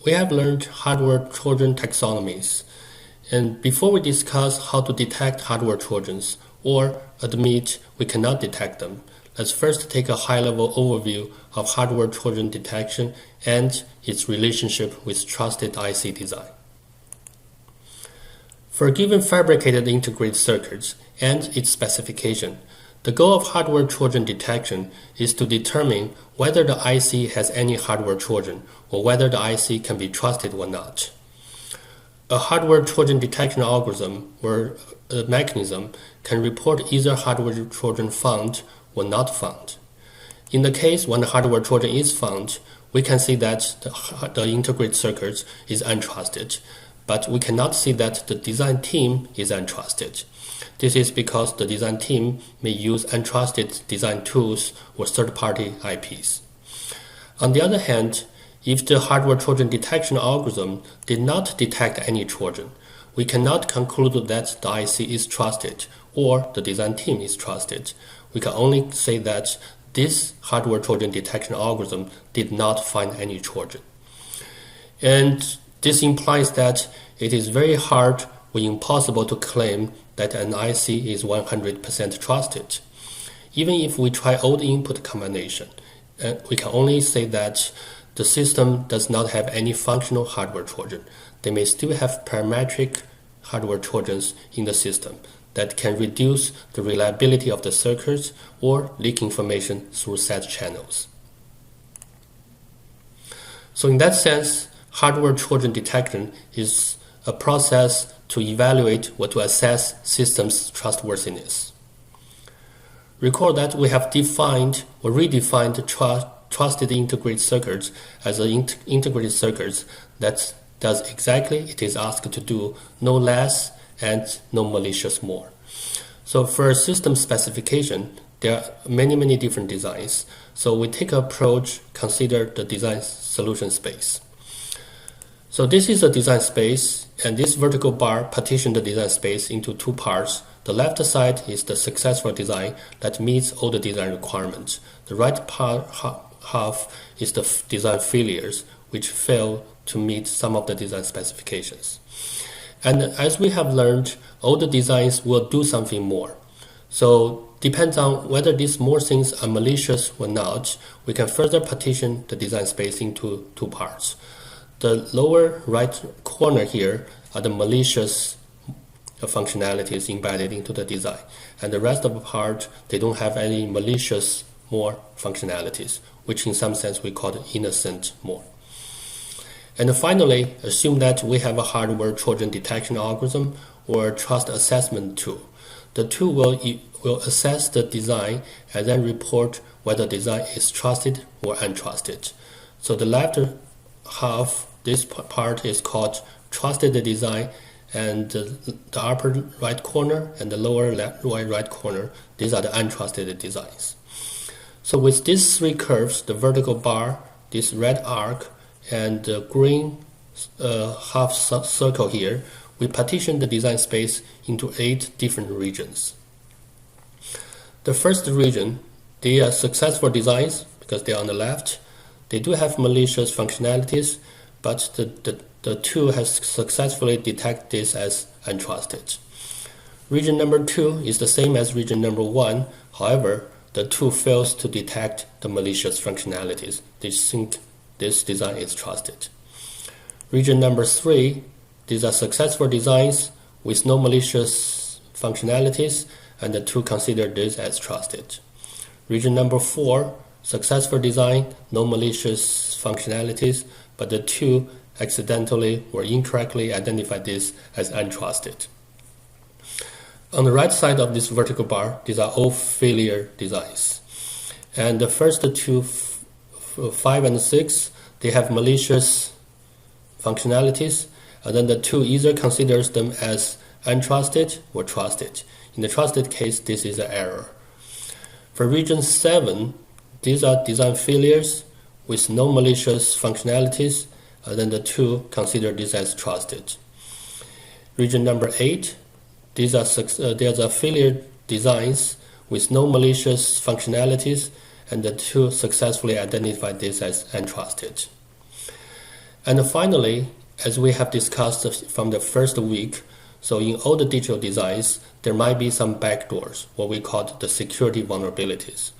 We have learned hardware Trojan taxonomies, and before we discuss how to detect hardware Trojans or admit we cannot detect them, let's first take a high-level overview of hardware Trojan detection and its relationship with trusted IC design. For a given fabricated integrated circuits and its specification, the goal of hardware Trojan detection is to determine whether the IC has any hardware Trojan or whether the IC can be trusted or not. A hardware Trojan detection algorithm or a mechanism can report either hardware Trojan found or not found. In the case when the hardware Trojan is found, we can see that the integrated circuit is untrusted, but we cannot see that the design team is untrusted. This is because the design team may use untrusted design tools or third-party IPs. On the other hand, if the hardware Trojan detection algorithm did not detect any Trojan, we cannot conclude that the IC is trusted or the design team is trusted. We can only say that this hardware Trojan detection algorithm did not find any Trojan. And this implies that it is very hard or impossible to claim that an IC is 100% trusted. Even if we try all the input combination, we can only say that the system does not have any functional hardware Trojan. They may still have parametric hardware Trojans in the system that can reduce the reliability of the circuits or leak information through side channels. So in that sense, hardware Trojan detection is a process to evaluate or to assess systems' trustworthiness. Recall that we have defined or redefined trusted integrated circuits as an integrated circuit that does exactly it is asked to do, no less and no malicious more. So for a system specification, there are many different designs. So we take an approach, consider the design solution space. So this is a design space, and this vertical bar partitions the design space into two parts. The left side is the successful design that meets all the design requirements. The right half is the design failures, which fail to meet some of the design specifications. And as we have learned, all the designs will do something more. So depends on whether these more things are malicious or not, we can further partition the design space into two parts. The lower right corner here are the malicious functionalities embedded into the design. And the rest of the part, they don't have any malicious more functionalities, which in some sense we call innocent more. And finally, assume that we have a hardware Trojan detection algorithm or trust assessment tool. The tool will assess the design and then report whether the design is trusted or untrusted. So the left half, this part is called trusted design, and the upper right corner and the lower right corner, these are the untrusted designs. So with these three curves, the vertical bar, this red arc, and the green half circle here, we partition the design space into 8 different regions. The first region, they are successful designs because they are on the left. They do have malicious functionalities, but the tool has successfully detected this as untrusted. Region number 2 is the same as region number 1. However, the tool fails to detect the malicious functionalities. They think this design is trusted. Region number 3, these are successful designs with no malicious functionalities, and the tool considers this as trusted. Region number 4, successful design, no malicious functionalities, but the tool accidentally or incorrectly identified this as untrusted. On the right side of this vertical bar, these are all failure designs. And the first two, 5 and 6, they have malicious functionalities, and then the tool either considers them as untrusted or trusted. In the trusted case, this is an error. For region 7, these are design failures with no malicious functionalities, and then the tool considers this as trusted. Region number 8, these are failure designs with no malicious functionalities, and the tool successfully identified this as untrusted. And finally, as we have discussed from the first week, so in all the digital designs, there might be some backdoors, what we call the security vulnerabilities.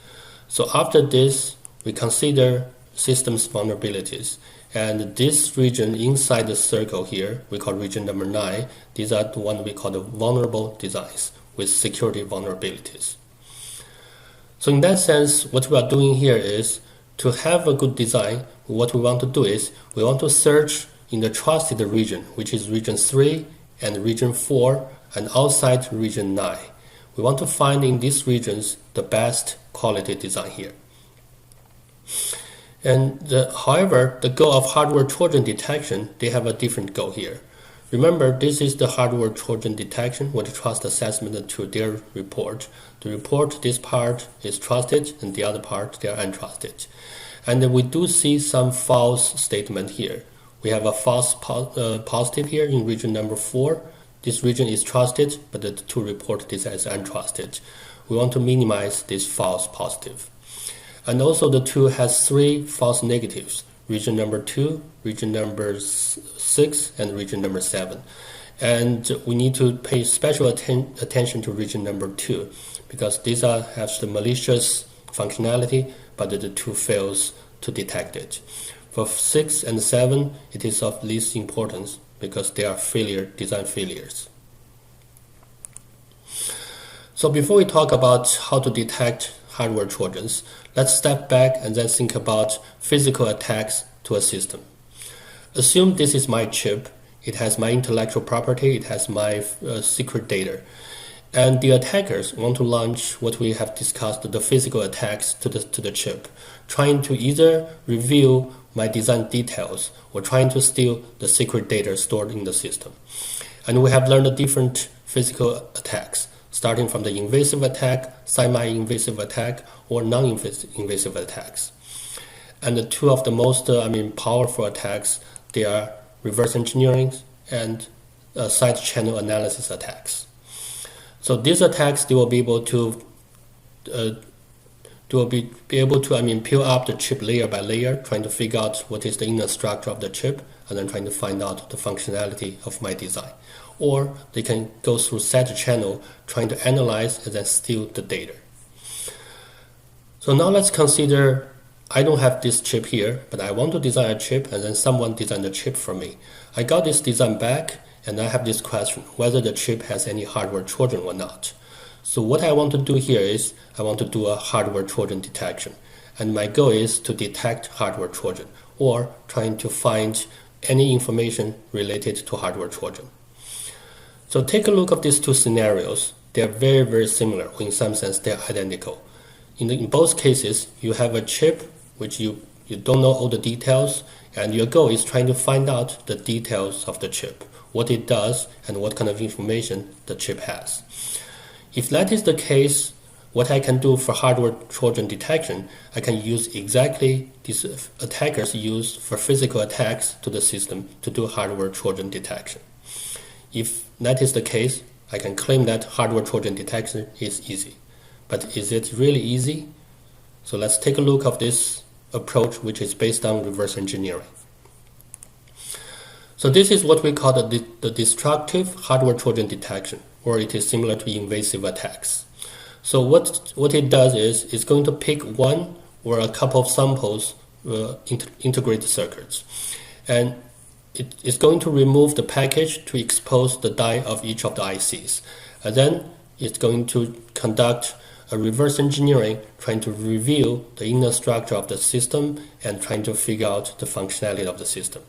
So after this, we consider systems vulnerabilities. And this region inside the circle here, we call region number 9. These are the one we call the vulnerable designs with security vulnerabilities. So in that sense, what we are doing here is to have a good design. What we want to do is we want to search in the trusted region, which is region 3 and region 4 and outside region 9. We want to find in these regions the best quality design here. And however, the goal of hardware Trojan detection, they have a different goal here. Remember, this is the hardware Trojan detection with trust assessment to their report. The report, this part is trusted and the other part, they are untrusted. And we do see some false statement here. We have a false positive here in region number 4. This region is trusted, but the to report this as untrusted. We want to minimize this false positive. And also the 2 has 3 false negatives, region number 2, region number 6, and region number 7. And we need to pay special attention to region number 2, because these has the malicious functionality, but the 2 fails to detect it. For 6 and 7, it is of least importance because they are design failures. So before we talk about how to detect hardware Trojans, let's step back and then think about physical attacks to a system. Assume this is my chip. It has my intellectual property. It has my secret data. And the attackers want to launch what we have discussed, the physical attacks to the chip, trying to either reveal my design details or trying to steal the secret data stored in the system. And we have learned different physical attacks, starting from the invasive attack, semi-invasive attack, or non-invasive attacks. And the 2 of the most powerful attacks, they are reverse engineering and side channel analysis attacks. So these attacks, they will be able to peel up the chip layer by layer, trying to figure out what is the inner structure of the chip, and then trying to find out the functionality of my design. Or they can go through side channel, trying to analyze and then steal the data. So now let's consider I don't have this chip here, but I want to design a chip, and then someone designed the chip for me. I got this design back, and I have this question, whether the chip has any hardware Trojan or not. So what I want to do here is I want to do a hardware Trojan detection. And my goal is to detect hardware Trojan, or trying to find any information related to hardware Trojan. So take a look at these 2 scenarios. They are very, very similar. In some sense, they are identical. In both cases, you have a chip which you don't know all the details, and your goal is trying to find out the details of the chip, what it does, and what kind of information the chip has. If that is the case, what I can do for hardware Trojan detection, I can use exactly these attackers use for physical attacks to the system to do hardware Trojan detection. If that is the case, I can claim that hardware Trojan detection is easy. But is it really easy? So let's take a look at this approach, which is based on reverse engineering. So this is what we call the destructive hardware Trojan detection, or it is similar to invasive attacks. So what it does is it's going to pick one or a couple of samples, integrated circuits, and it's going to remove the package to expose the die of each of the ICs. And then it's going to conduct a reverse engineering, trying to reveal the inner structure of the system and trying to figure out the functionality of the system.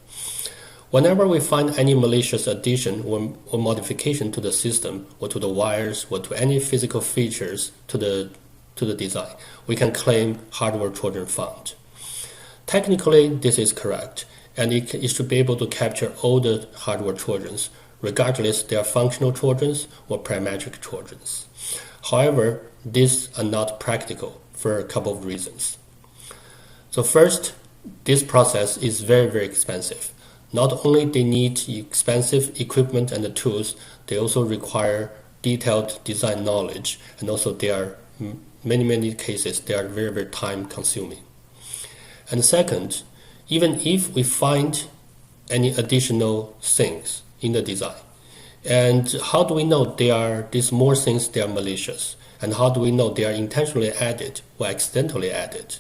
Whenever we find any malicious addition or modification to the system, or to the wires, or to any physical features to the design, we can claim hardware Trojan found. Technically, this is correct, and it should be able to capture all the hardware Trojans, regardless they are functional Trojans or parametric Trojans. However, these are not practical for a couple of reasons. So first, this process is very, very expensive. Not only they need expensive equipment and the tools, they also require detailed design knowledge, and also they are many cases they are very, very time consuming. And second, even if we find any additional things in the design. And how do we know these more things they are malicious? And how do we know they are intentionally added or accidentally added?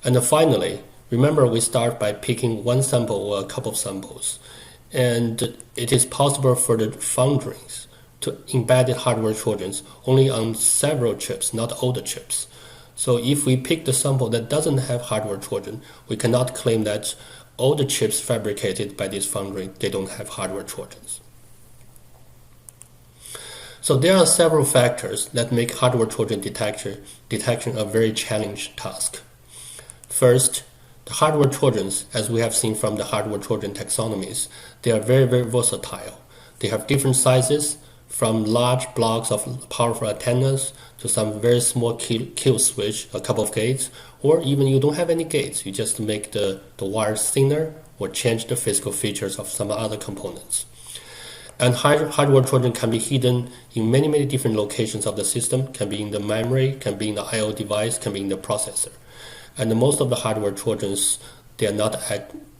And finally, remember we start by picking one sample or a couple of samples. And it is possible for the foundries to embed hardware Trojans only on several chips, not all the chips. So if we pick the sample that doesn't have hardware Trojan, we cannot claim that all the chips fabricated by this foundry, they don't have hardware Trojans. So there are several factors that make hardware Trojan detection a very challenging task. First, the hardware Trojans, as we have seen from the hardware Trojan taxonomies, they are very, very versatile. They have different sizes, from large blocks of powerful antennas to some very small kill switch, a couple of gates, or even you don't have any gates. You just make the wires thinner or change the physical features of some other components. And hardware Trojan can be hidden in many, many different locations of the system, can be in the memory, can be in the I/O device, can be in the processor. And most of the hardware Trojans, they are not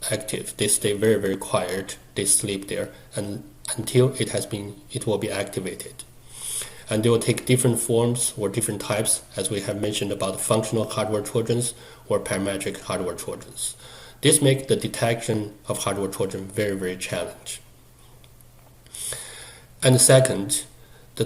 active. They stay very, very quiet. They sleep there and until it will be activated. And they will take different forms or different types, as we have mentioned about functional hardware Trojans or parametric hardware Trojans. This makes the detection of hardware Trojan very, very challenging. And second, the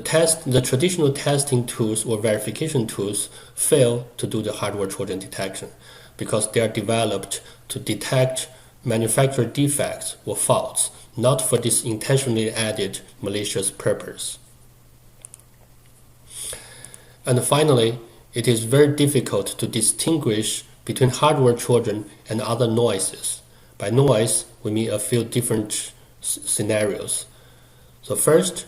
traditional testing tools or verification tools fail to do the hardware Trojan detection because they are developed to detect manufacturer defects or faults, not for this intentionally added malicious purpose. And finally, it is very difficult to distinguish between hardware Trojan and other noises. By noise, we mean a few different scenarios. So first,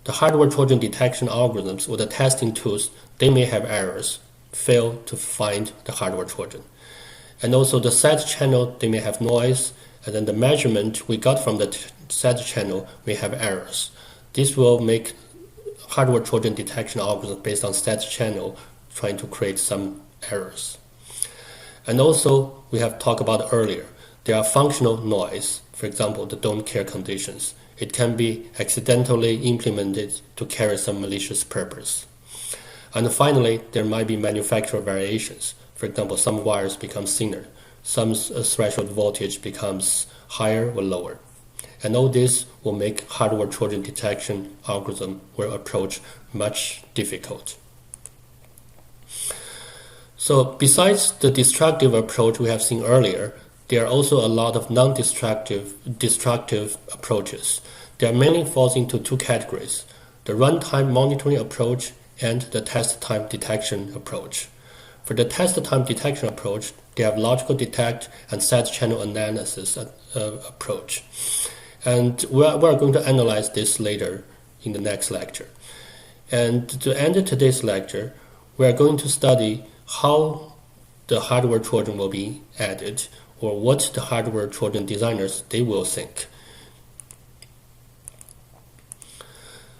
the hardware Trojan detection algorithms or the testing tools, they may have errors, fail to find the hardware Trojan. And also the set channel, they may have noise, and then the measurement we got from the set channel may have errors. This will make hardware Trojan detection algorithm based on set channel trying to create some errors. And also, we have talked about earlier, there are functional noise, for example, the don't care conditions. It can be accidentally implemented to carry some malicious purpose. And finally, there might be manufacturer variations. For example, some wires become thinner, some threshold voltage becomes higher or lower. And all this will make hardware Trojan detection algorithm or approach much difficult. So besides the destructive approach we have seen earlier, there are also a lot of non-destructive approaches. They are mainly falls into two categories, the runtime monitoring approach and the test time detection approach. For the test time detection approach, they have logical detect and set channel analysis approach. And we are going to analyze this later in the next lecture. And to end today's lecture, we are going to study how the hardware Trojan will be added or what the hardware Trojan designers they will think.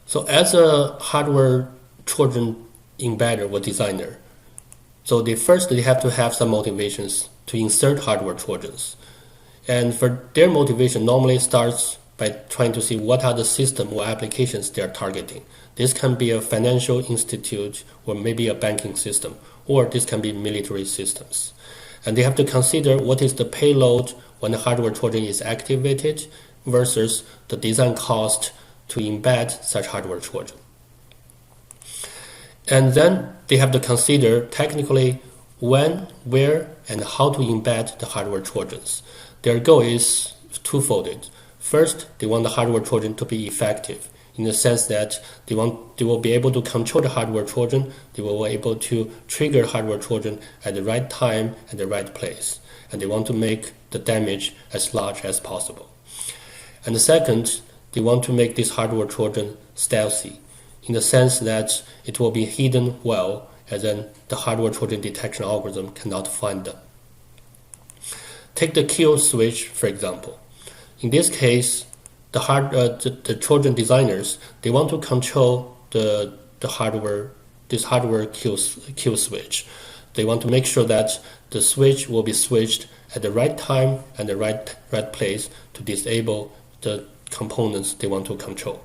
So as a hardware Trojan embedder or designer, so they have to have some motivations to insert hardware Trojans. And for their motivation normally starts by trying to see what are the system or applications they are targeting. This can be a financial institute or maybe a banking system, or this can be military systems. And they have to consider what is the payload when the hardware Trojan is activated versus the design cost to embed such hardware Trojan. And then they have to consider technically when, where, and how to embed the hardware Trojans. Their goal is twofold. First, they want the hardware Trojan to be effective in the sense that they will be able to control the hardware Trojan, they will be able to trigger hardware Trojan at the right time and the right place. And they want to make the damage as large as possible. And the second, they want to make this hardware Trojan stealthy, in the sense that it will be hidden well, and then the hardware Trojan detection algorithm cannot find them. Take the kill switch, for example. In this case, the Trojan designers, they want to control this hardware kill switch. They want to make sure that the switch will be switched at the right time and the right place to disable the components they want to control.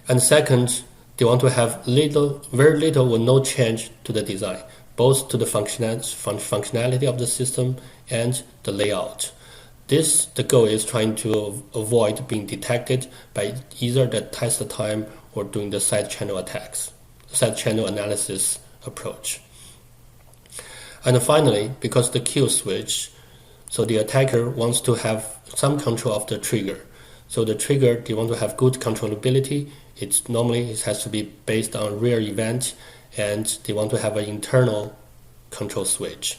And second, they want to have very little or no change to the design, both to the functionality of the system and the layout. The goal is trying to avoid being detected by either the test time or doing the side channel analysis approach. And finally, because the kill switch, so the attacker wants to have some control of the trigger. So the trigger, they want to have good controllability. It has to be based on real event, and they want to have an internal control switch.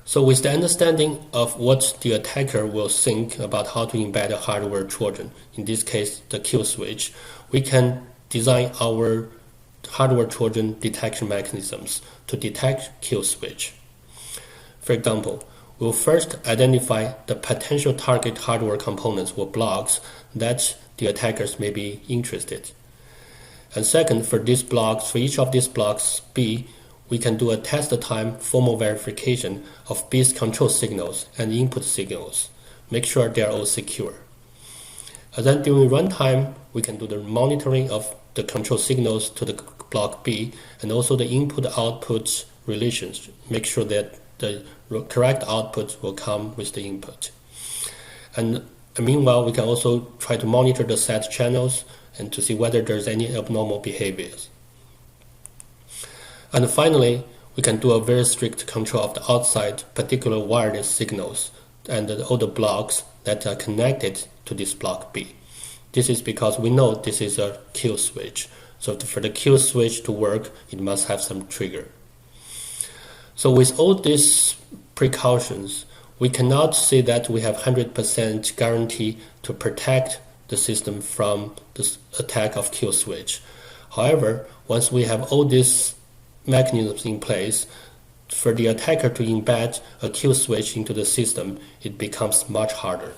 So with the understanding of what the attacker will think about how to embed a hardware Trojan, in this case the kill switch, we can design our hardware Trojan detection mechanisms to detect kill switch. For example, we'll first identify the potential target hardware components or blocks that the attackers may be interested. And second, for each of these blocks B, we can do a test time formal verification of B's control signals and input signals. Make sure they are all secure. And then during runtime, we can do the monitoring of the control signals to the block B and also the input-output relations. Make sure that the correct output will come with the input. And meanwhile, we can also try to monitor the set channels and to see whether there's any abnormal behaviors. And finally, we can do a very strict control of the outside particular wireless signals and all the blocks that are connected to this block B. This is because we know this is a kill switch. So for the kill switch to work, it must have some trigger. So with all these precautions, we cannot say that we have 100% guarantee to protect the system from this attack of kill switch. However, once we have all these mechanisms in place, for the attacker to embed a kill switch into the system, it becomes much harder.